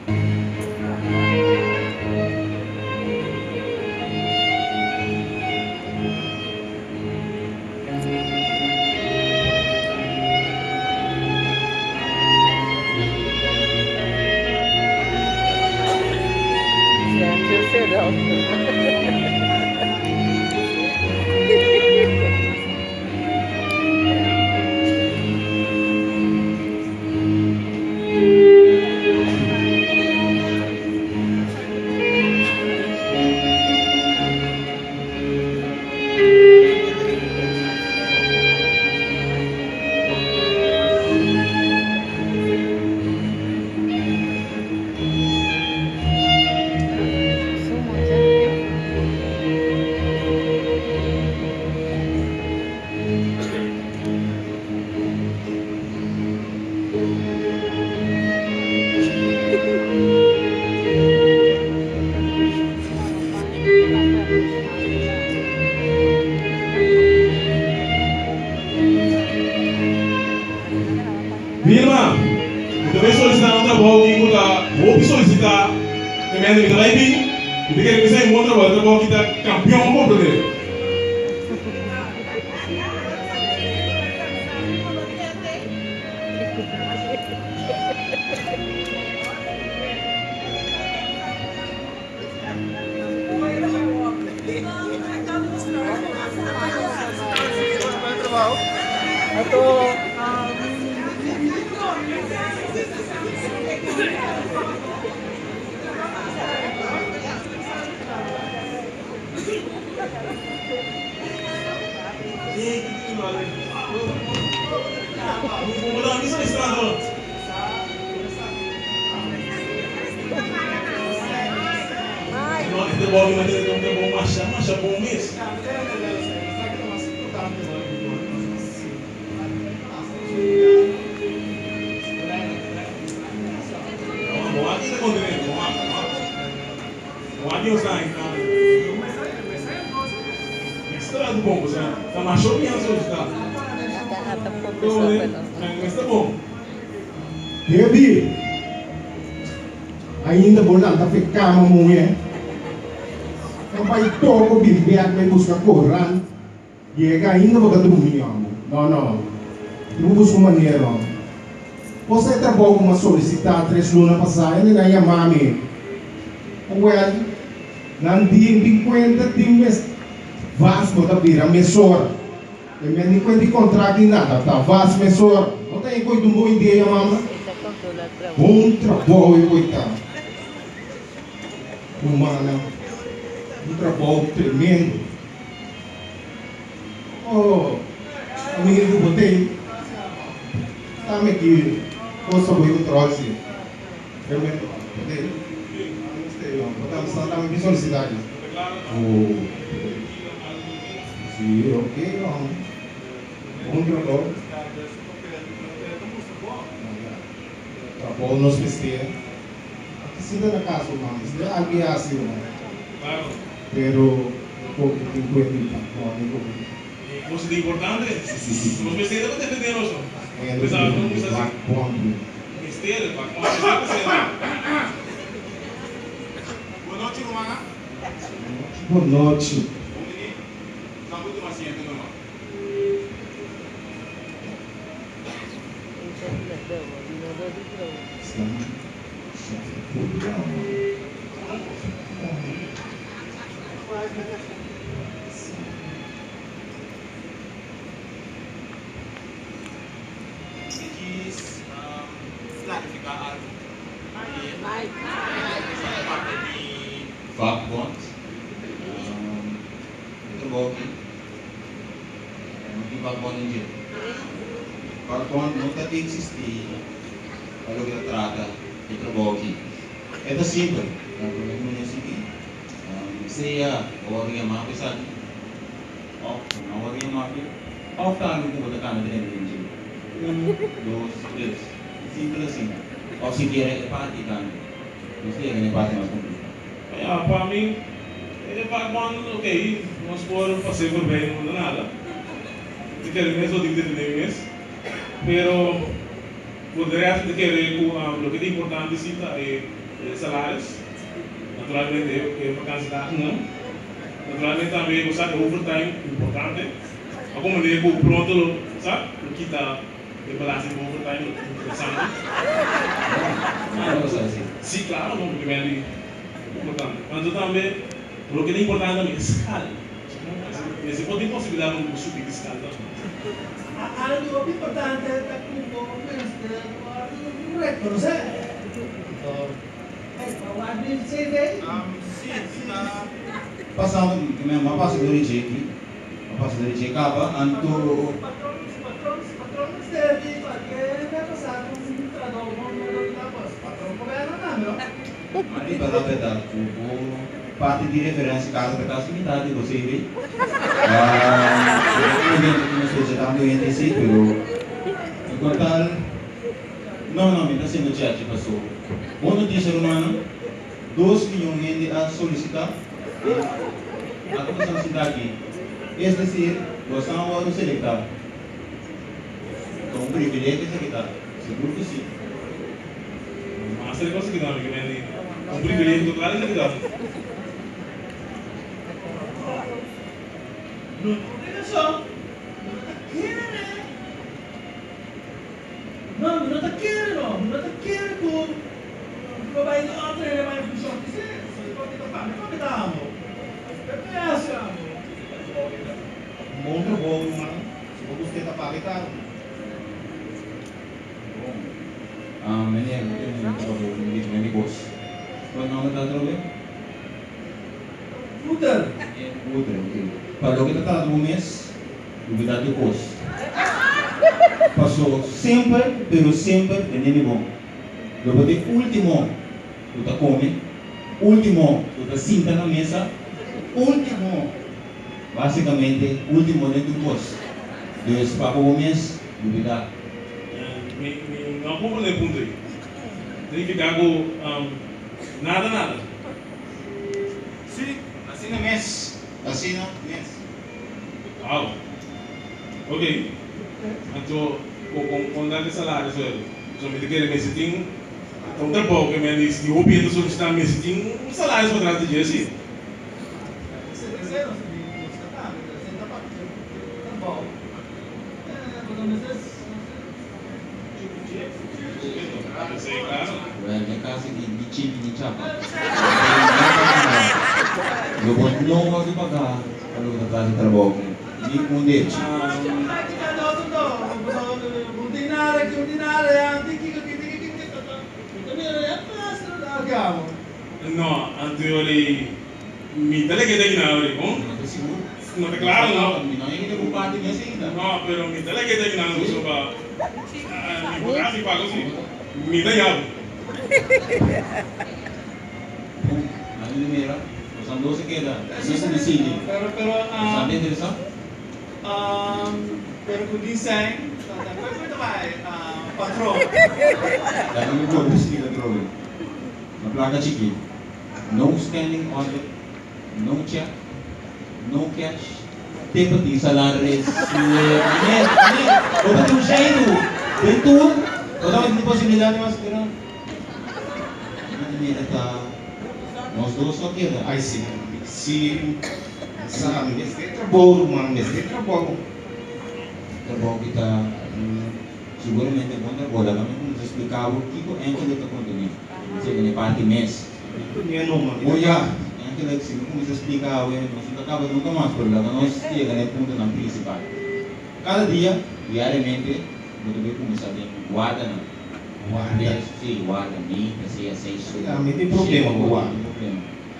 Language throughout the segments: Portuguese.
Gente, serão. Minha irmã, eu também solicitando um trabalho que vou solicitar também que vai vir e que ele precisa encontrar um trabalho que está campeão como brasileiro. Este bom que tem um bom marcha bom mesmo. Bom aqui está contendo, bom aqui não sai, extra do bom, você está machou bem a solicitar. Mas está bom. Debbie, ainda vou lá tá ficar uma mulher. Não vai todo viver vai buscar corran. E ainda vou dormir, amor. Não. Não busco maneira. Você trabalhou com uma solicitar 3 lunas passadas e ganha mami. Well, nanti di kwenta times vasco da vira mesor. E me di kwenta contrato nada, tá vas mesor. Não tem coisa de boa ideia, mama. Trabalho coitado. Humana. Trabalho tremendo. Oh, amigo que botei. Sabe que posso ver o troço. Realmente, botei. Botamos na minha solicitade. Oh, sim, ok, bom trabalho. Trabalho nos vestir. Sida na casa, mano. Sida alguém assim, mano. Pero pouco tempo é Você é importante? Sim. Os mesteiros não defendem nós. Mesteiro, boa noite, irmã. Boa noite. Está muito paciente, irmão. Quis clarificar algo. Essa parte de Vagabond. Ito ba okay? Hindi vagabond yung dyan. Vagabond, nunca existe. Kalau kita trata, ito ba okay? Ito simple. Ang problema niya sige. Saya, awag yung mga pisan. Awag yung mga pisan. Off tayo kung katakan na din yung dyan. Dos, tres. Simple assim. Ou se quer, pati kan. Gusto yan, pati mas complicado. Para mim, ele é vagabundo, ok, nós podemos fazer por bem, não muda nada. De querer mesmo, de defender mesmo. Pero, por resto de querer, o que é importante é salários. Naturalmente, eu vacança não. Naturalmente, também gostar de overtime importante. Alguma maneira, pronto, sabe? O que está de balança de overtime interessante. Sim, claro, não, porque é importante. Mas também, o que é importante também é escala. Mas pode ter possibilidade de subir a escala. Algo importante è reconocer. Guardi il CV? Passando, uma passa do Rijeiki, uma passa do Rijeiki, acaba, anto. Patron Sterdi, perché mi ha passato un tradotto, patron governo namin. Ali para verdade, parte de referência casa para casa unidade você vê. Não sei se está doendo esse, pero em total, não, está sendo chat passou. Uma notícia romana, 2 milhões de a solicitar a comissão cidade, é decir, você não vai seletar. Então, um privilégio é seletar, seguro que sim. Mas ele conseguiu dar, porque um privilégio do cara ele dá. Non tagliare tu, lo vai a tre, vai più soldi, se poi da fare, come damo? Perché siamo? Muito bom, mano. Se eu gostei da paquita. Ini negócio. Qual nome da droga? Puder. Outra, ok. Kalau kita está no mês, duvidar do custo. Passou sempre, pero sempre, é nem bom. Depois de último, tu tá come, último, tu tá senta na mesa, último, basicamente, último dentro do custo. Deus, para o mês, duvidar. Não vou poder ponto aí. Tem que ficar com nada. Sim, assim no mês. Assim no mês. Wow. Ok. Então, com dar salário, so me querer me sentir um trabalho que me diz que o objeto solicitar me sentir salário para trás de dia assim. Se non si scattare, senza parte, un po'. Eu sei, claro. Well, minha casa de chip de chapa. Eu vou não vou pagar quando eu casa de trabalho. Ni com dente. No, anteriori mi dale che dai na ori, Não tô seguro. no te claro no. Não é que eu parte minha saída. No, pero mi dale che dai na no so ba. Mi pagasi pago sì. Mi dai algo. Na primeira, são 12 queda. Isso decide. Sabe interessante? Pero kung design, pwede ba patrol? Dahil yung goal, sila droga. Na placa chiqui. No standing order, no check, no cash. Tempo de salário, o do jeito, tem tudo. Toda uma possibilidade, mas que não. Na primeira tá, nós dois só queda. Ai, sim. Se sabe, nesse trabalho, mano, nesse trabalho. Trabalho que está, seguramente é bom trabalho. Mas como você explicava, o que é que ele está contando? Você parte mês. Não, mano. Olha, aquilo que se começa a explicar, nós acaba nunca mais por lá, nós chega no ponto não principal. Cada dia, diariamente, você começa a ter guarda, não? Guarda. Sim, guarda, minta, sei, isso. Tem problema com guarda.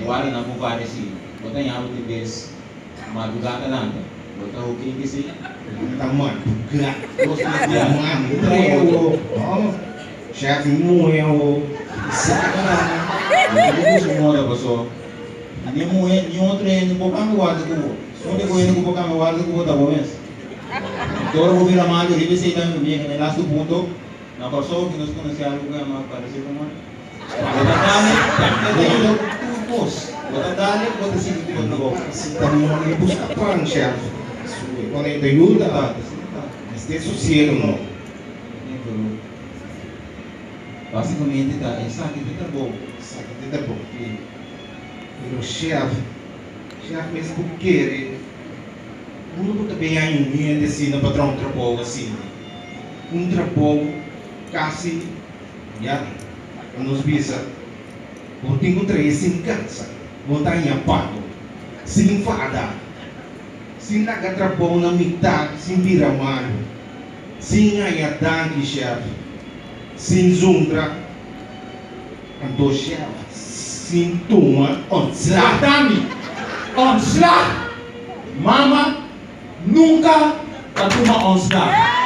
Guarda não pode ser, você tem algo de vez, madrugada nada, você o que se? Tá, mano. Você dia, Mano, chefe moeu. Isso mora pessoal. Ni moe, ni outro ni bocame guarda com. Onde eu ia com bocame guarda com outra vez. Todo o vira mal, ele se dá no meio, no last ponto, na pessoa que nos conhece algo que ama parece como. Bota dale, tu pos. Bota dale, bota se que tu não. Se tá morrendo, busca pão, chefe. Quando ele ajuda, este sossego, não. Basicamente tá, essa aqui tá bom. sakit da boca. Pero chef mesmo porque não também há um assim na patrão trabalho assim. Trabalho quase já nos visa. Não tenho três em casa, não tá em pago, sem fada, sem laga trabalho na mitad, sem vira mano, sem ayadangue chef, sem zundra, ando chef, sem tuma, onslag. Dami, onslag! Mama nunca tatuma onslag.